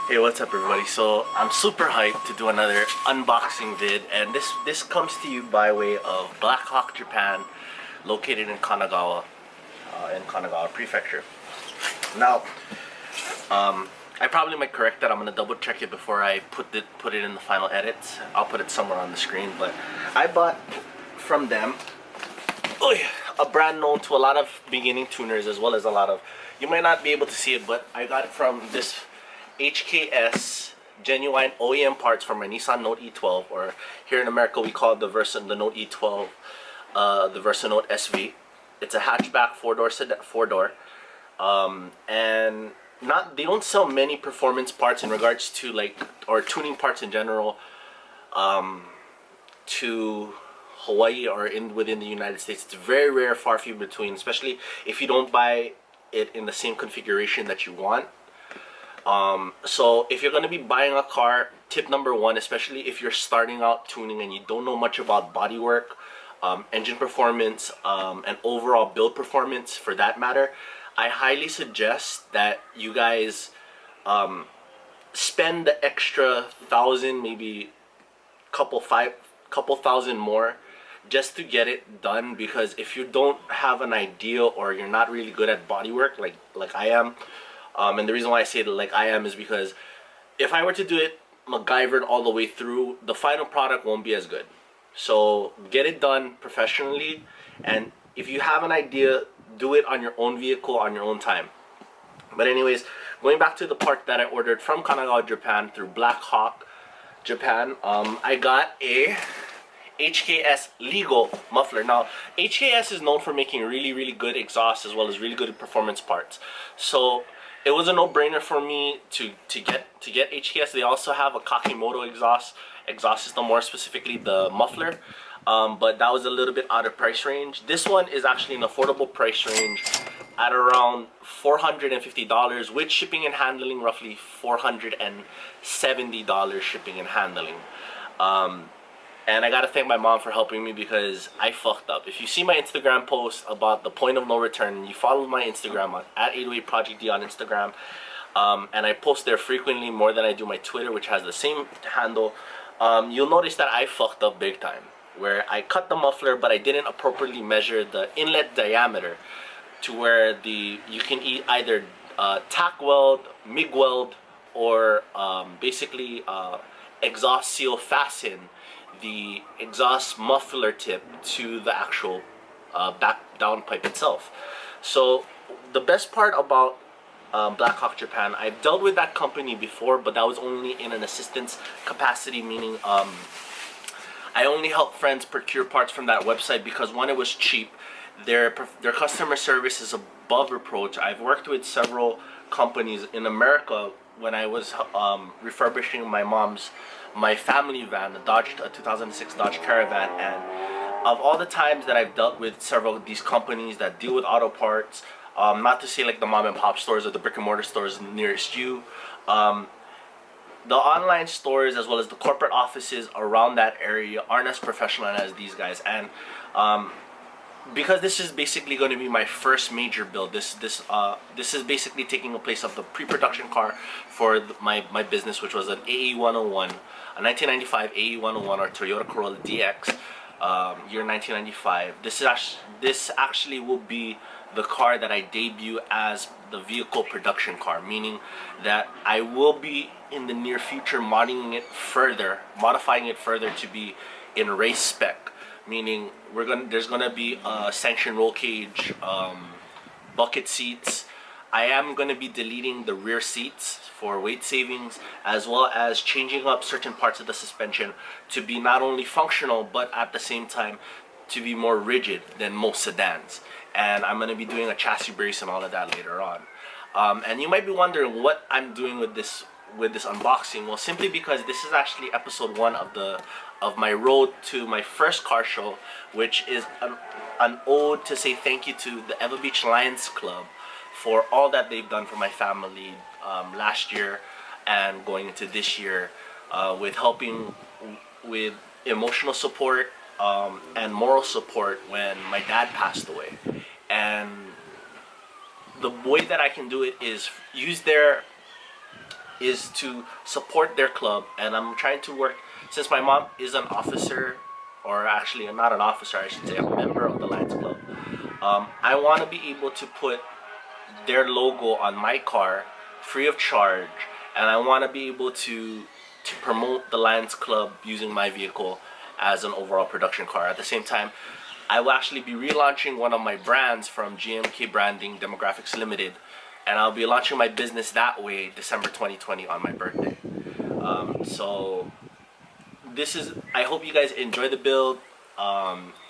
Hey, what's up everybody? So I'm super hyped to do another unboxing vid, and this comes to you by way of Black Hawk, Japan, located in Kanagawa Prefecture. Now, I probably might correct that. I'm gonna double check it before I put it in the final edits. I'll put it somewhere on the screen, but I bought from them a brand known to a lot of beginning tuners, as well as a lot of, you might not be able to see it, but I got it from this HKS genuine OEM parts for my Nissan Note E12, or here in America we call it the Note E12, the Versa Note SV. It's a hatchback four-door, and they don't sell many performance parts in regards to or tuning parts in general, to Hawaii or within the United States. It's very rare, far few between, especially if you don't buy it in the same configuration that you want. So if you're going to be buying a car, tip number one, especially if you're starting out tuning and you don't know much about bodywork, engine performance, and overall build performance for that matter, I highly suggest that you guys spend the extra $1,000, maybe couple thousand more, just to get it done. Because if you don't have an idea, or you're not really good at bodywork like I am, and the reason why I say that like I am is because if I were to do it MacGyvered all the way through, the final product won't be as good. So get it done professionally, and if you have an idea, do it on your own vehicle, on your own time. But anyways, going back to the part that I ordered from Kanagawa, Japan through Black Hawk, Japan, I got a HKS legal muffler. Now, HKS is known for making really good exhausts, as well as really good performance parts. So it was a no-brainer for me to get HKS. They also have a Kakimoto exhaust system, more specifically the muffler, but that was a little bit out of price range. This one is actually an affordable price range at around $450, with shipping and handling roughly $470 shipping and handling. And I gotta thank my mom for helping me, because I fucked up. If you see my Instagram post about the point of no return, you follow my Instagram at 808projectd on Instagram, and I post there frequently, more than I do my Twitter, which has the same handle. You'll notice that I fucked up big time, where I cut the muffler, but I didn't appropriately measure the inlet diameter to where you can either tack weld, MIG weld, or basically exhaust seal fasten the exhaust muffler tip to the actual back downpipe itself. So the best part about Black Hawk Japan, I've dealt with that company before, but that was only in an assistance capacity, meaning I only helped friends procure parts from that website, because one, it was cheap. Their customer service is above reproach. I've worked with several companies in America when I was refurbishing my family van, the 2006 Dodge Caravan, and of all the times that I've dealt with several of these companies that deal with auto parts, not to say like the mom and pop stores or the brick and mortar stores nearest you, the online stores as well as the corporate offices around that area aren't as professional as these guys. And because this is basically going to be my first major build, this is basically taking the place of the pre-production car for my business, which was an AE101, a 1995 AE101, or Toyota Corolla DX, year 1995. This actually will be the car that I debut as the vehicle production car, meaning that I will be in the near future modifying it further to be in race spec. Meaning there's gonna be a sanction roll cage, bucket seats. I am gonna be deleting the rear seats for weight savings, as well as changing up certain parts of the suspension to be not only functional, but at the same time to be more rigid than most sedans. And I'm gonna be doing a chassis brace and all of that later on. And you might be wondering what I'm doing with this unboxing. Well, simply because this is actually episode 1 of my road to my first car show, which is an ode to say thank you to the Eva Beach Lions Club for all that they've done for my family last year and going into this year, with helping with emotional support and moral support when my dad passed away. And the way that I can do it is use their is to support their club, and I'm trying to work, since my mom is an officer, or actually not an officer, I should say, a member of the Lions Club. I want to be able to put their logo on my car free of charge, and I want to be able to promote the Lions Club using my vehicle as an overall production car. At the same time, I will actually be relaunching one of my brands from GMK Branding Demographics Limited, and I'll be launching my business that way December 2020 on my birthday. So this is, I hope you guys enjoy the build.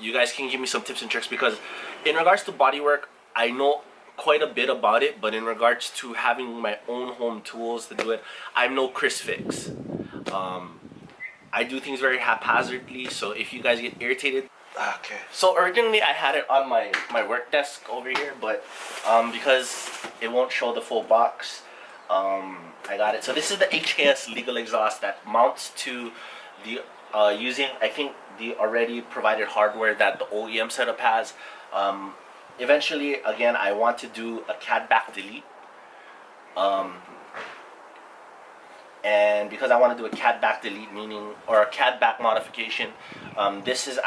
You guys can give me some tips and tricks, because in regards to bodywork, I know quite a bit about it, but in regards to having my own home tools to do it, I'm no Chris Fix. I do things very haphazardly, so if you guys get irritated. Okay, so originally I had it on my work desk over here, but because it won't show the full box, I got it. So this is the HKS legal exhaust that mounts to the using, I think, the already provided hardware that the OEM setup has. Eventually, again, I want to do a CAD back delete, and because I want to do a CAD back delete, meaning, or a CAD back modification, this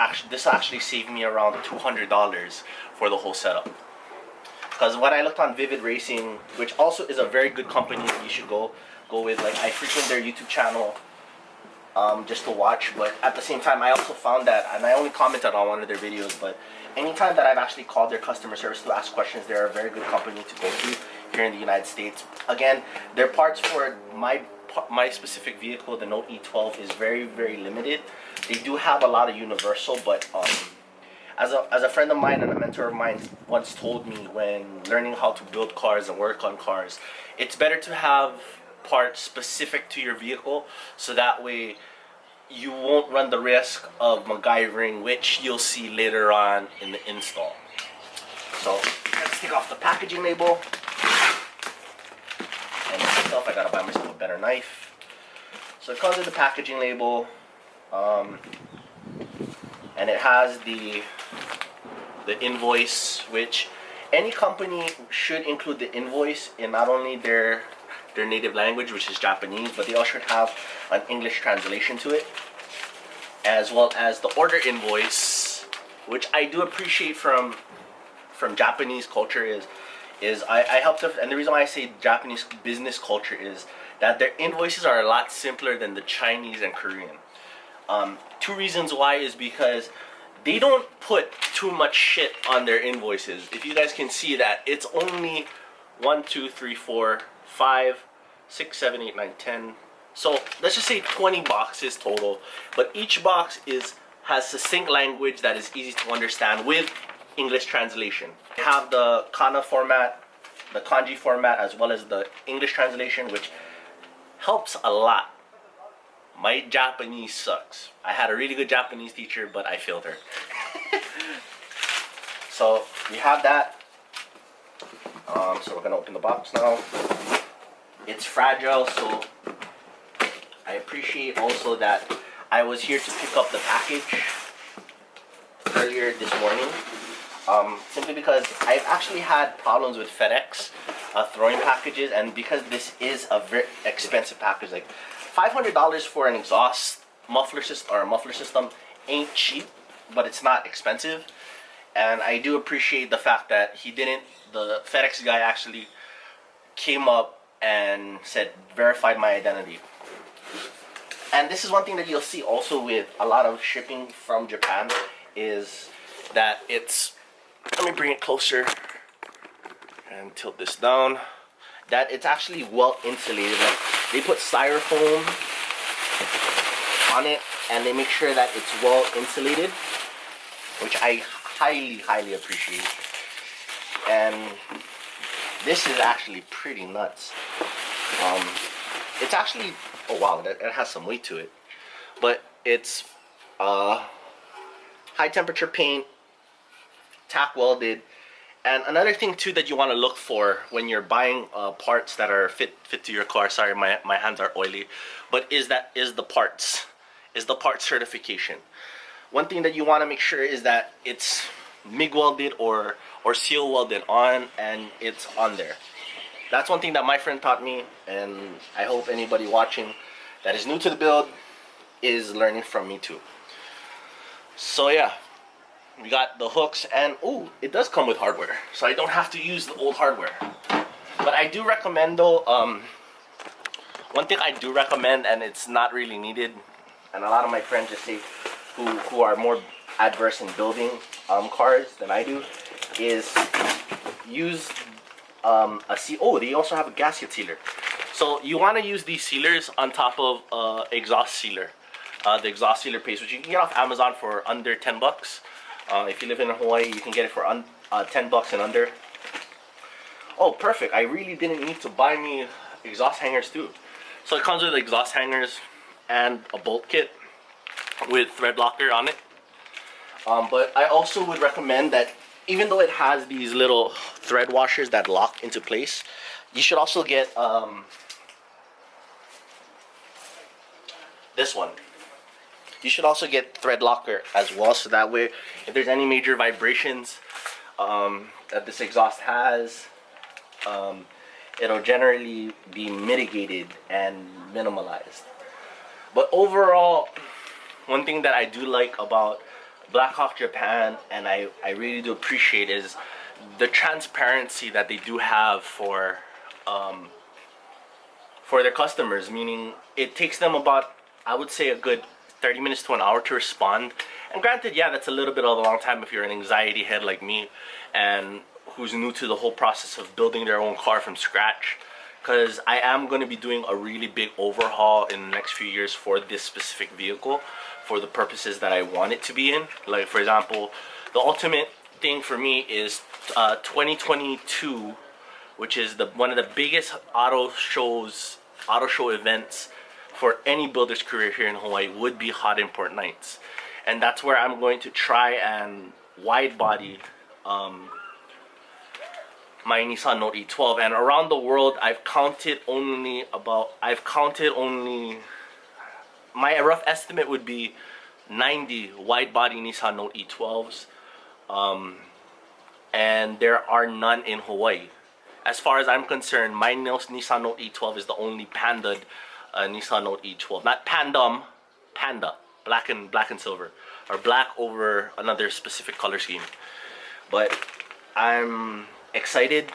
actually saved me around $200 for the whole setup. Because when I looked on Vivid Racing, which also is a very good company, you should go with. Like, I frequent their YouTube channel just to watch, but at the same time I also found that, and I only commented on one of their videos, but anytime that I've actually called their customer service to ask questions, they're a very good company to go to here in the United States. Again, their parts for my specific vehicle, the Note E12, is very, very limited. They do have a lot of universal, but as a friend of mine and a mentor of mine once told me, when learning how to build cars and work on cars, it's better to have parts specific to your vehicle, so that way you won't run the risk of MacGyvering, which you'll see later on in the install. So let's take off the packaging label. And myself, I gotta buy myself a better knife. So it comes with the packaging label, and it has the invoice, which any company should include the invoice in not only their native language, which is Japanese, but they also should have an English translation to it, as well as the order invoice, which I do appreciate from Japanese culture is I helped them, and the reason why I say Japanese business culture is that their invoices are a lot simpler than the Chinese and Korean. Two reasons why is because they don't put too much shit on their invoices. If you guys can see that, it's only 1, 2, 3, 4, 5, 6, 7, 8, 9, 10. So let's just say 20 boxes total, but each box has succinct language that is easy to understand with English translation. They have the kana format, the kanji format, as well as the English translation, which helps a lot. My Japanese sucks. I had a really good Japanese teacher, but I failed her. So we have that. So we're gonna open the box now. It's fragile, so I appreciate also that I was here to pick up the package earlier this morning. Simply because I've actually had problems with FedEx throwing packages, and because this is a very expensive package, like $500 for an exhaust muffler system ain't cheap, but it's not expensive. And I do appreciate the fact that the FedEx guy actually came up and verified my identity. And this is one thing that you'll see also with a lot of shipping from Japan, is that let me bring it closer and tilt this down, that it's actually well insulated. Like, they put styrofoam on it, and they make sure that it's well insulated, which I highly appreciate. And this is actually pretty nuts. It's actually, oh wow, it has some weight to it, but it's high temperature paint, tack welded. And another thing too that you want to look for when you're buying parts that are fit to your car, sorry, my hands are oily, but is the parts certification. One thing that you want to make sure is that it's MIG welded or seal welded on, and it's on there. that's one thing that my friend taught me, and I hope anybody watching that is new to the build is learning from me too. So yeah, we got the hooks, and ooh, it does come with hardware, so I don't have to use the old hardware. But I do recommend though, one thing I do recommend, and it's not really needed, and a lot of my friends just say, who are more adverse in building cars than I do, is use they also have a gasket sealer. So you want to use these sealers on top of exhaust sealer, the exhaust sealer paste, which you can get off Amazon for under 10 bucks. If you live in Hawaii, you can get it for 10 bucks and under. Oh, perfect. I really didn't need to buy me exhaust hangers too. So it comes with exhaust hangers and a bolt kit with thread locker on it. But I also would recommend that even though it has these little thread washers that lock into place, you should also get this one. You should also get thread locker as well, so that way if there's any major vibrations that this exhaust has, it'll generally be mitigated and minimalized. But overall, one thing that I do like about Blackhawk Japan, and I really do appreciate, is the transparency that they do have for their customers. Meaning it takes them about, I would say, a good 30 minutes to an hour to respond. And granted, yeah, that's a little bit of a long time if you're an anxiety head like me and who's new to the whole process of building their own car from scratch. Because I am going to be doing a really big overhaul in the next few years for this specific vehicle, for the purposes that I want it to be in. Like, for example, the ultimate thing for me is 2022, which is one of the biggest auto show events for any builder's career here in Hawaii, would be Hot Import Nights. And that's where I'm going to try and wide body my Nissan Note E12. And around the world, I've counted only, my rough estimate would be 90 wide body Nissan Note E12s, and there are none in Hawaii. As far as I'm concerned, my Nissan Note E12 is the only Panda Nissan Note E12, not Pandum, Panda, black and silver, or black over another specific color scheme. But I'm excited,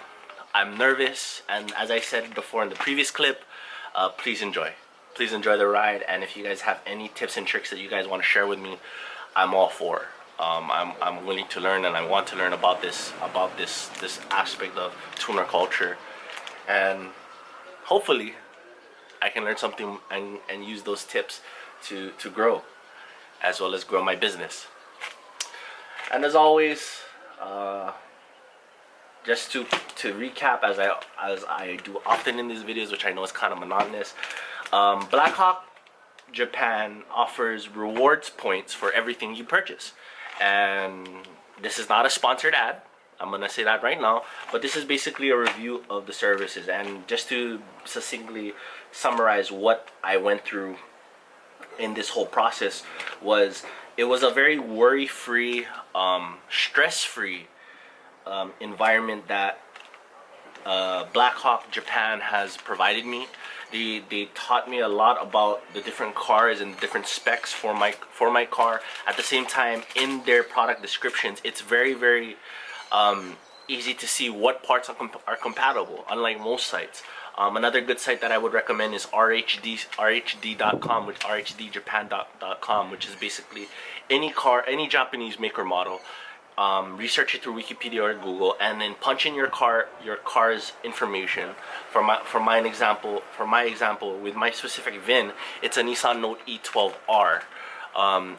I'm nervous, and as I said before in the previous clip, please enjoy the ride. And if you guys have any tips and tricks that you guys want to share with me, I'm all for. I'm willing to learn, and I want to learn about this aspect of tuner culture, and hopefully I can learn something and use those tips to grow, as well as grow my business. And as always, just to recap, as I do often in these videos, which I know is kind of monotonous, Blackhawk Japan offers rewards points for everything you purchase. And this is not a sponsored ad, I'm gonna say that right now, but this is basically a review of the services. And just to succinctly summarize what I went through in this whole process, it was a very worry-free, stress-free environment that Blackhawk Japan has provided me. They taught me a lot about the different cars and different specs for my car. At the same time, in their product descriptions, it's very easy to see what parts are compatible, unlike most sites. Another good site that I would recommend is rhd.com, which rhdjapan.com, which is basically any Japanese make or model. Research it through Wikipedia or Google, and then punch in your car's information. For my example, with my specific VIN, it's a Nissan Note E12R.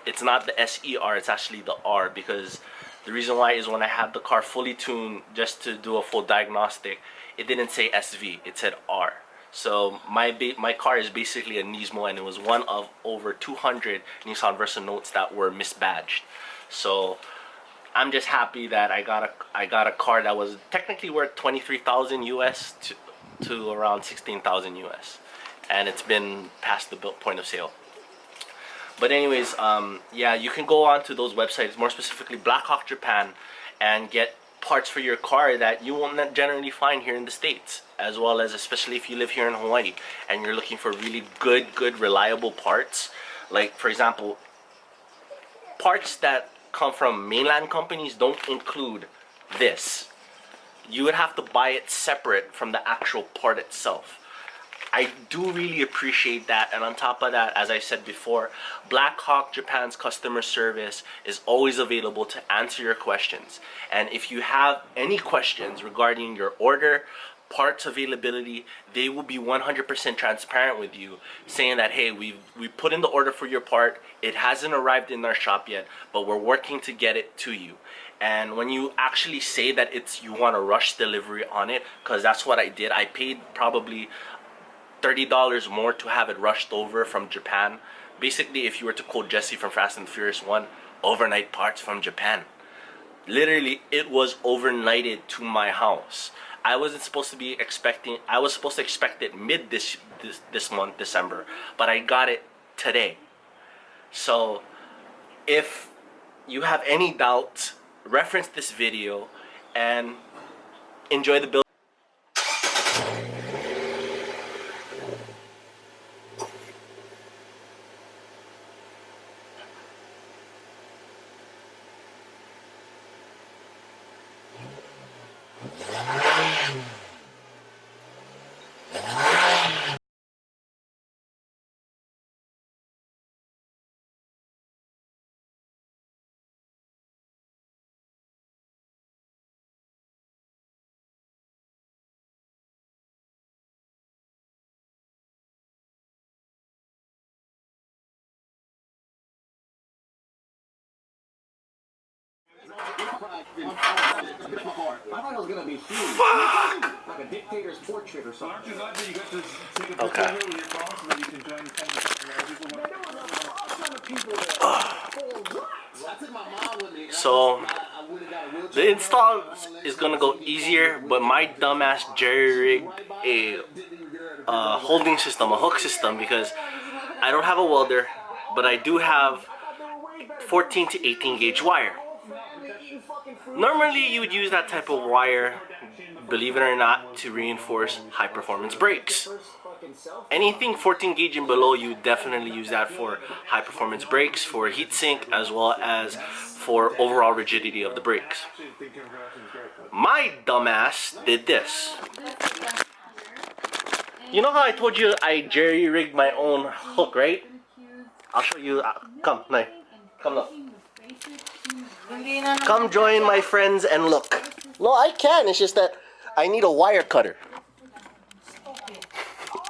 It's not the SER, it's actually the R, because the reason why is when I had the car fully tuned just to do a full diagnostic, it didn't say SV, it said R. So my car is basically a Nismo, and it was one of over 200 Nissan Versa Notes that were misbadged. So I'm just happy that I got a car that was technically worth 23,000 US to around 16,000 US, and it's been past the point of sale. But anyways, yeah, you can go on to those websites, more specifically Blackhawk Japan, and get parts for your car that you will not generally find here in the States, as well as especially if you live here in Hawaii and you're looking for really good reliable parts. Like for example, parts that come from mainland companies don't include this. You would have to buy it separate from the actual part itself. I do really appreciate that, and on top of that, as I said before, Black Hawk Japan's customer service is always available to answer your questions. And if you have any questions regarding your order, parts availability, they will be 100% transparent with you, saying that, hey, we put in the order for your part, it hasn't arrived in our shop yet, but we're working to get it to you. And when you actually say that you want a rush delivery on it, because that's what I did, I paid probably $30 more to have it rushed over from Japan. Basically, if you were to quote Jesse from Fast and Furious 1, overnight parts from Japan. Literally, it was overnighted to my house. I was supposed to expect it mid this month, December, but I got it today. So if you have any doubts, reference this video and enjoy the build. I thought it was gonna be huge. Like a dictator's portrait or something. Okay. So the install is gonna go easier, but my dumbass jerry rigged a holding system, a hook system, because I don't have a welder, but I do have 14 to 18 gauge wire. Normally you would use that type of wire, believe it or not, to reinforce high performance brakes. Anything 14 gauge and below, you definitely use that for high performance brakes, for heatsink, as well as for overall rigidity of the brakes. My dumbass did this. You know how I told you I jerry rigged my own hook, right? I'll show you. Come, Nay. Come look. Come join my friends and look. No, I can. It's just that I need a wire cutter.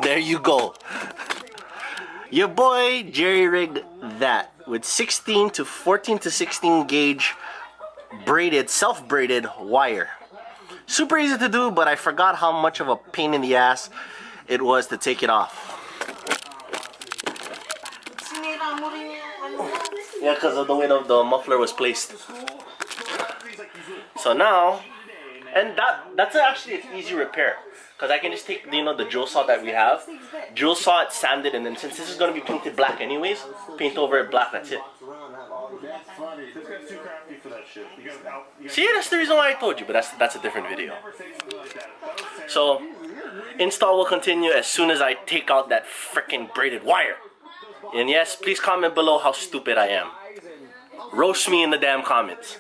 There you go. Your boy jerry rigged that with 14 to 16 gauge braided, self-braided wire. Super easy to do, but I forgot how much of a pain in the ass it was to take it off. Yeah, because of the way the muffler was placed. So now, and that's actually an easy repair, because I can just take, you know, the drill saw that we have, drill saw it, sand it, and then since this is going to be painted black anyways, paint over it black, that's it. See, that's the reason why I told you, but that's a different video. So, install will continue as soon as I take out that freaking braided wire. And yes, please comment below how stupid I am. Roast me in the damn comments.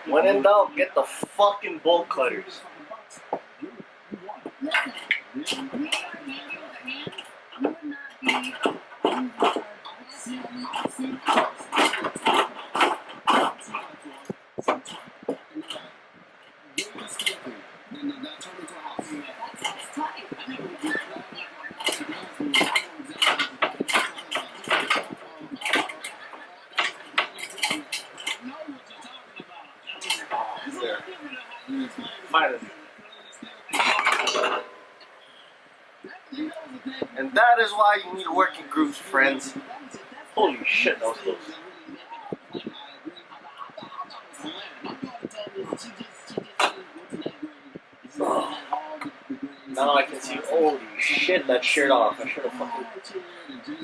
When in doubt, get the fucking bolt cutters. Finally. And that is why you need working groups, friends. Holy shit, that was close. Now I can see. Holy shit, that sheared off. I should have fucking.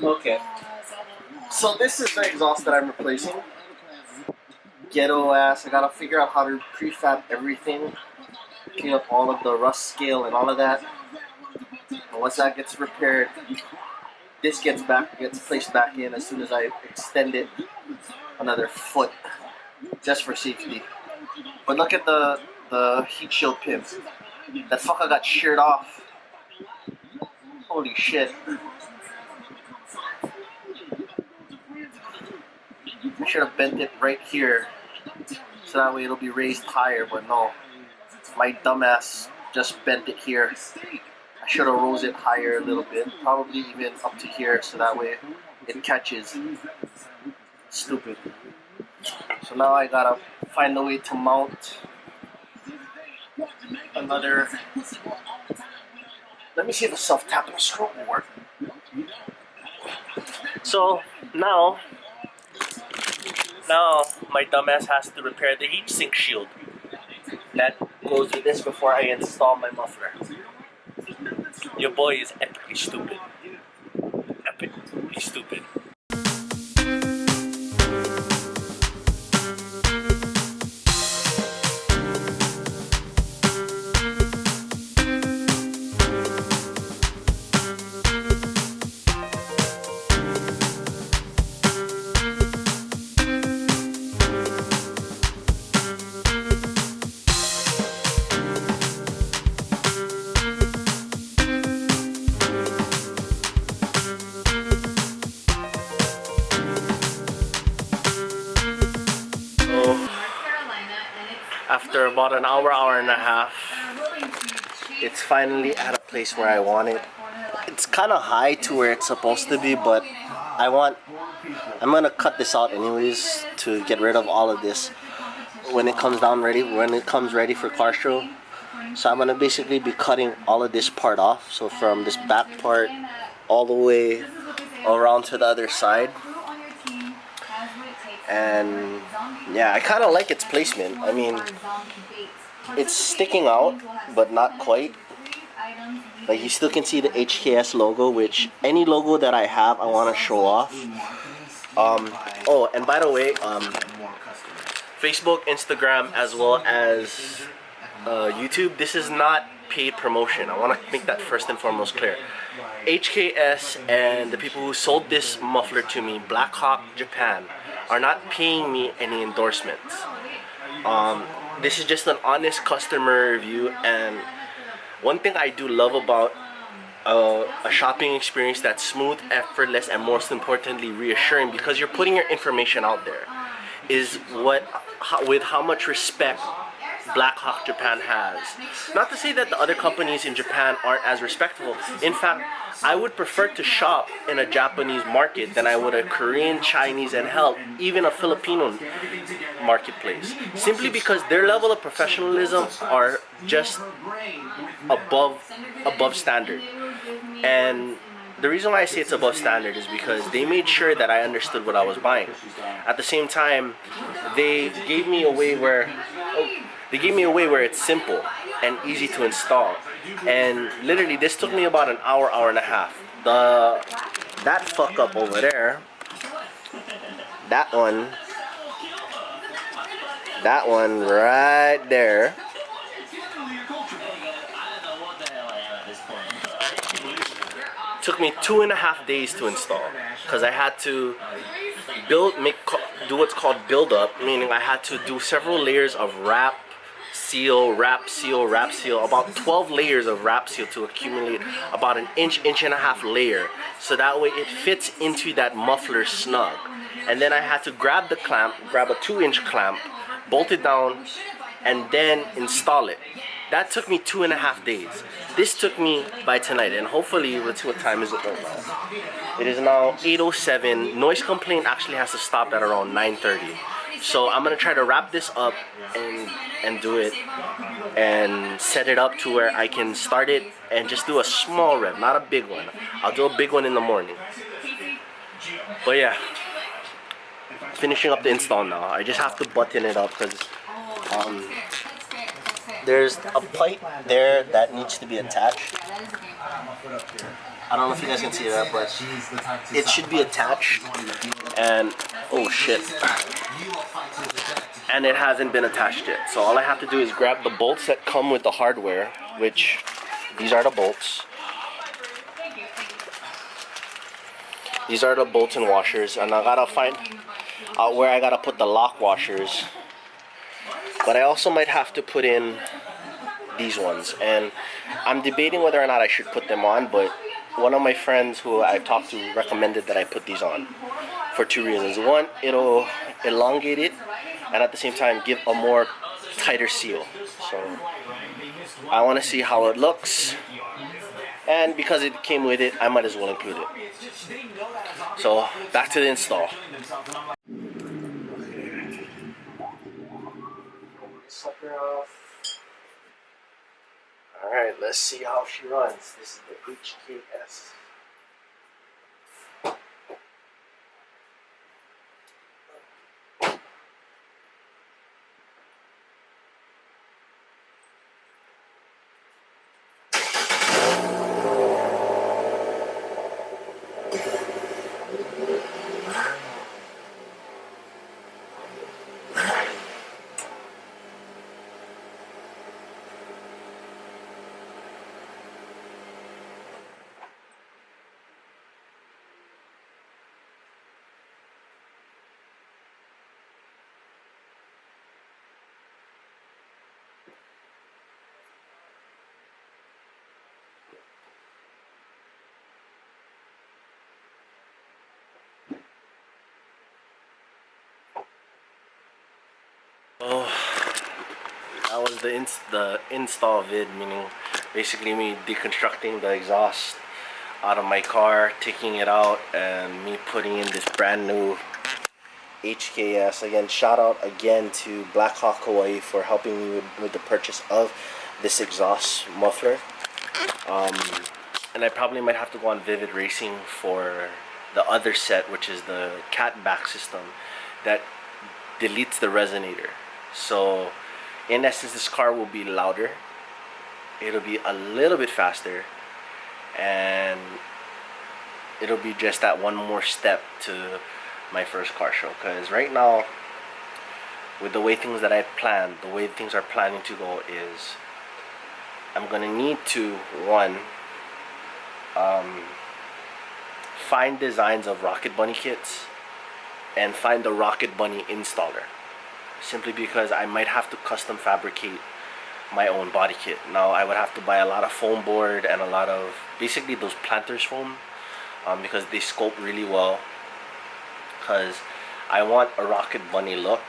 Okay. So this is the exhaust that I'm replacing. Ghetto ass. I gotta figure out how to prefab everything. Clean up all of the rust scale and all of that. And once that gets repaired, this gets placed back in as soon as I extend it another foot, just for safety. But look at the heat shield pin. That fucker got sheared off. Holy shit. I should have bent it right here, so that way it'll be raised higher, but no. My dumbass just bent it here. I should have rose it higher a little bit, probably even up to here, so that way it catches. Stupid. So now I gotta find a way to mount another. Let me see if a self-tapping screw will work. So now my dumbass has to repair the heat sink shield that goes with this before I install my muffler. Your boy is epically stupid. Epically stupid. After about an hour and a half, it's finally at a place where I want it. It's kind of high to where it's supposed to be, but I'm gonna cut this out anyways to get rid of all of this when it comes ready for car show. So I'm gonna basically be cutting all of this part off. So from this back part all the way around to the other side. And yeah, I kind of like its placement. I mean, it's sticking out, but not quite. Like, you still can see the HKS logo, which any logo that I have, I want to show off. Oh, and by the way, Facebook, Instagram, as well as YouTube, this is not paid promotion. I want to make that first and foremost clear. HKS and the people who sold this muffler to me, Blackhawk Japan, are not paying me any endorsements. This is just an honest customer review, and one thing I do love about a shopping experience that's smooth, effortless, and most importantly reassuring, because you're putting your information out there, is with how much respect Blackhawk Japan has. Not to say that the other companies in Japan aren't as respectful. In fact, I would prefer to shop in a Japanese market than I would a Korean, Chinese, and hell, even a Filipino marketplace. Simply because their level of professionalism are just above standard. And the reason why I say it's above standard is because they made sure that I understood what I was buying. At the same time, they gave me a way where it's simple and easy to install. And literally, this took me about an hour and a half. That fuck up over there, that one right there, took me 2.5 days to install, because I had to do what's called build up, meaning I had to do several layers of wrap seal, about 12 layers of wrap seal to accumulate about an inch and a half layer, so that way it fits into that muffler snug. And then I had to grab a 2-inch clamp, bolt it down, and then install it. That took me 2.5 days. This took me by tonight, and hopefully, let's see what time is it right now. It is now 8:07. Noise complaint actually has to stop at around 9:30. So I'm gonna try to wrap this up and do it and set it up to where I can start it and just do a small rev, not a big one. I'll do a big one in the morning. But yeah, finishing up the install now. I just have to button it up because there's a pipe there that needs to be attached. I don't know if you guys can see that, but it should be attached. And oh shit. And it hasn't been attached yet. So all I have to do is grab the bolts that come with the hardware, which these are the bolts. These are the bolts and washers, and I gotta find out where I gotta put the lock washers. But I also might have to put in these ones, and I'm debating whether or not I should put them on, but one of my friends who I've talked to recommended that I put these on for two reasons. One, it'll elongate it, and at the same time give a more tighter seal. So I want to see how it looks, and because it came with it, I might as well include it. So back to the install. Sucker off. Alright, let's see how she runs. This is the HKS. Oh, that was the install vid, meaning basically me deconstructing the exhaust out of my car, taking it out, and me putting in this brand new HKS. Again, shout out again to Black Hawk Hawaii for helping me with the purchase of this exhaust muffler. And I probably might have to go on Vivid Racing for the other set, which is the cat back system that deletes the resonator. So in essence, this car will be louder, it'll be a little bit faster, and it'll be just that one more step to my first car show. Because right now, with the way things that I planned, the way things are planning to go is I'm gonna need to, one, find designs of Rocket Bunny kits and find the Rocket Bunny installer, simply because I might have to custom fabricate my own body kit. Now I would have to buy a lot of foam board and a lot of basically those planters foam, because they sculpt really well, because I want a Rocket Bunny look,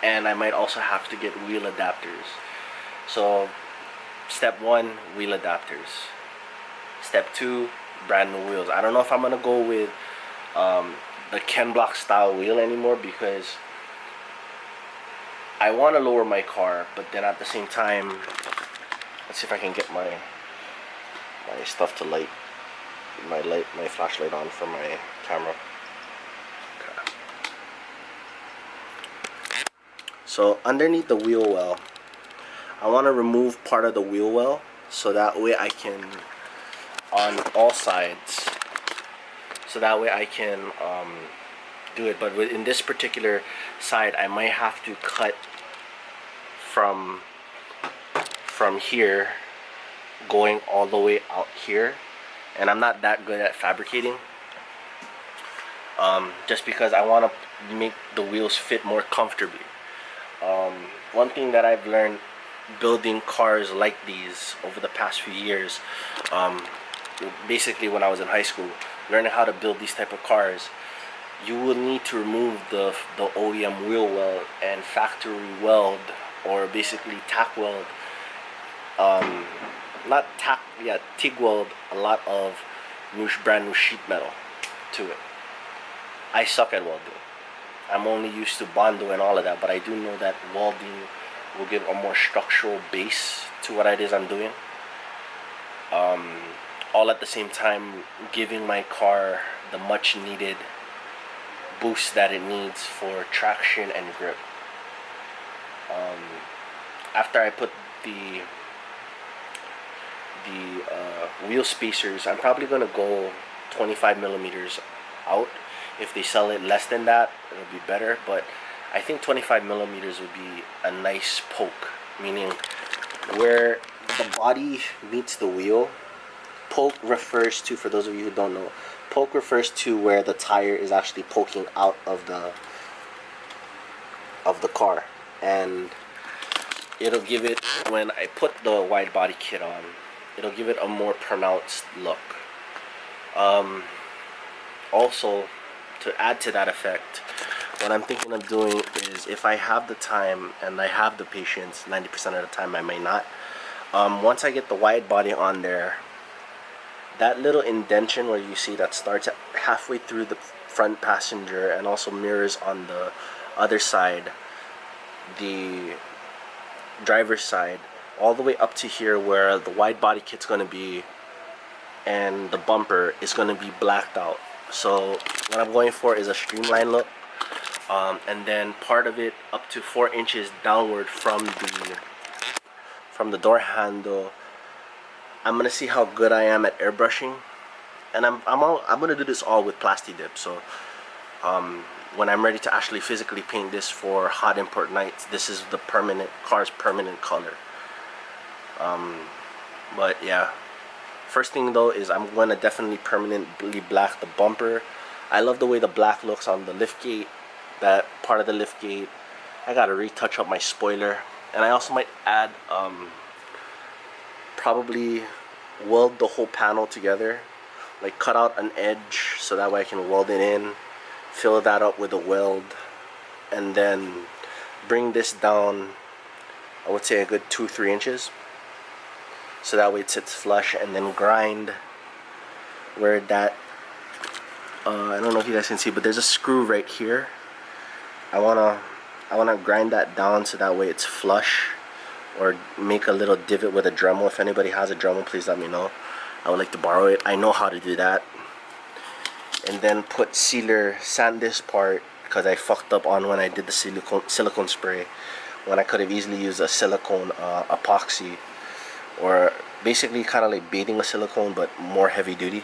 and I might also have to get wheel adapters. So step one, wheel adapters. Step two, brand new wheels. I don't know if I'm gonna go with the Ken Block style wheel anymore, because I want to lower my car, but then at the same time, let's see if I can get my stuff to light my flashlight on for my camera. Okay. So underneath the wheel well, I want to remove part of the wheel well, so that way I can, on all sides, so that way I can do it. But in this particular side, I might have to cut from here going all the way out here, and I'm not that good at fabricating, just because I want to make the wheels fit more comfortably. One thing that I've learned building cars like these over the past few years, basically when I was in high school, learning how to build these type of cars, you will need to remove the OEM wheel well and factory weld, or basically tack weld, not tack, yeah, TIG weld a lot of brand new sheet metal to it. I suck at welding. I'm only used to Bondo and all of that, but I do know that welding will give a more structural base to what it is I'm doing. All at the same time giving my car the much needed boost that it needs for traction and grip. after I put the wheel spacers, I'm probably gonna go 25 millimeters out. If they sell it less than that, it'll be better, but I think 25 millimeters would be a nice poke, meaning where the body meets the wheel. Poke refers to, for those of you who don't know, poke refers to where the tire is actually poking out of the car, and it'll give it, when I put the wide body kit on, it'll give it a more pronounced look. Also, to add to that effect, what I'm thinking of doing is, if I have the time and I have the patience, 90% of the time I may not, once I get the wide body on there, that little indentation where you see that starts at halfway through the front passenger and also mirrors on the other side, the driver's side, all the way up to here where the wide body kit's going to be, and the bumper is going to be blacked out. So what I'm going for is a streamlined look, and then part of it up to 4 inches downward from the door handle. I'm gonna see how good I am at airbrushing, and I'm gonna do this all with Plasti Dip. So when I'm ready to actually physically paint this for hot import nights, this is the car's permanent color. But yeah, first thing though is I'm gonna definitely permanently black the bumper. I love the way the black looks on the liftgate, that part of the liftgate. I gotta retouch up my spoiler, and I also might add probably weld the whole panel together, like cut out an edge so that way I can weld it in, fill that up with a weld, and then bring this down, I would say a good 2-3 inches, so that way it sits flush, and then grind where that I don't know if you guys can see, but there's a screw right here. I wanna grind that down so that way it's flush, or make a little divot with a Dremel. If anybody has a Dremel, please let me know. I would like to borrow it. I know how to do that. And then put sealer, sand this part, because I fucked up on when I did the silicone spray, when I could have easily used a silicone epoxy, or basically kind of like baiting a silicone but more heavy duty,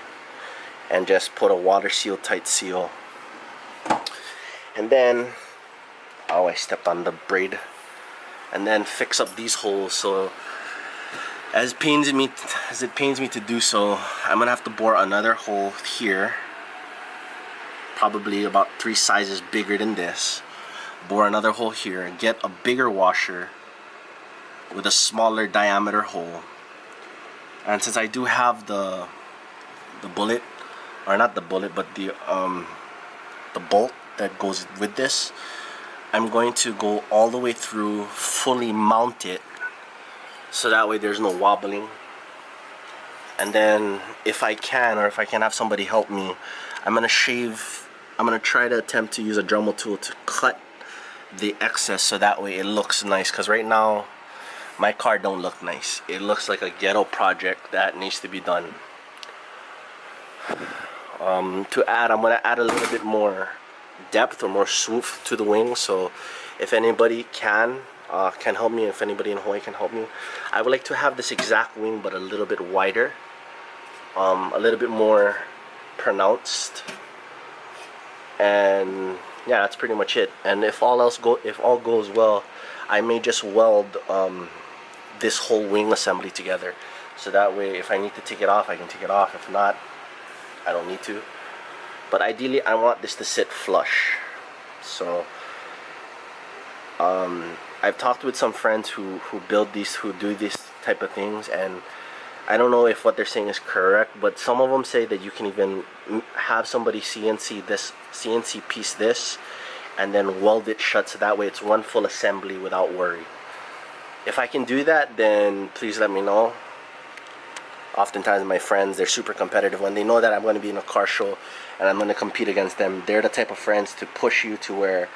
and just put a water seal tight seal. And then, oh, I stepped on the braid. And then fix up these holes. So as it pains me to do so, I'm gonna have to bore another hole here, probably about 3 sizes bigger than this. Bore another hole here, get a bigger washer with a smaller diameter hole. And since I do have the bullet, or not the bullet, but the bolt that goes with this, I'm going to go all the way through, fully mount it, so that way there's no wobbling. And then if I can, or if I can have somebody help me, I'm gonna try to attempt to use a Dremel tool to cut the excess, so that way it looks nice, because right now my car don't look nice. It looks like a ghetto project that needs to be done. To add, I'm gonna add a little bit more depth or more swoop to the wing. So if anybody can help me, if anybody in Hawaii can help me, I would like to have this exact wing but a little bit wider, a little bit more pronounced, and yeah, that's pretty much it. And if all goes well, I may just weld this whole wing assembly together, so that way if I need to take it off, I can take it off. If not, I don't need to. But ideally I want this to sit flush. So I've talked with some friends who do these type of things, and I don't know if what they're saying is correct, but some of them say that you can even have somebody CNC piece this and then weld it shut, so that way it's one full assembly without worry. If I can do that, then please let me know. Oftentimes my friends, they're super competitive. When they know that I'm going to be in a car show and I'm going to compete against them, they're the type of friends to push you to where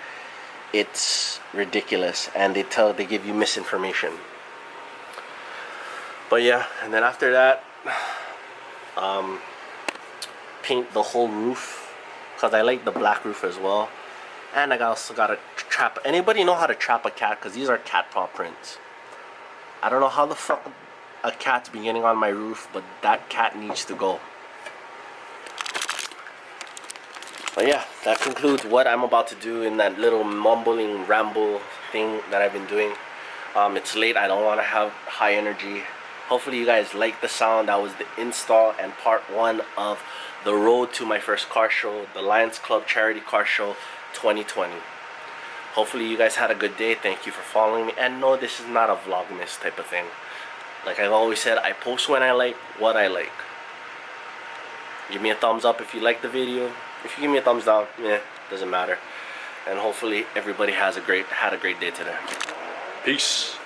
it's ridiculous, and they give you misinformation. But yeah, and then after that, paint the whole roof, because I like the black roof as well. And I also got to trap. Anybody know how to trap a cat? Because these are cat paw prints. I don't know how the fuck a cat's been getting on my roof, but that cat needs to go. But yeah, that concludes what I'm about to do in that little mumbling ramble thing that I've been doing. It's late. I don't want to have high energy. Hopefully you guys like the sound. That was the install and part 1 of the road to my first car show, the Lions Club Charity Car Show 2020. Hopefully you guys had a good day. Thank you for following me. And no, this is not a vlogmas type of thing. Like I've always said, I post when I like what I like. Give me a thumbs up if you like the video. If you give me a thumbs down, doesn't matter. And hopefully everybody had a great day today. Peace.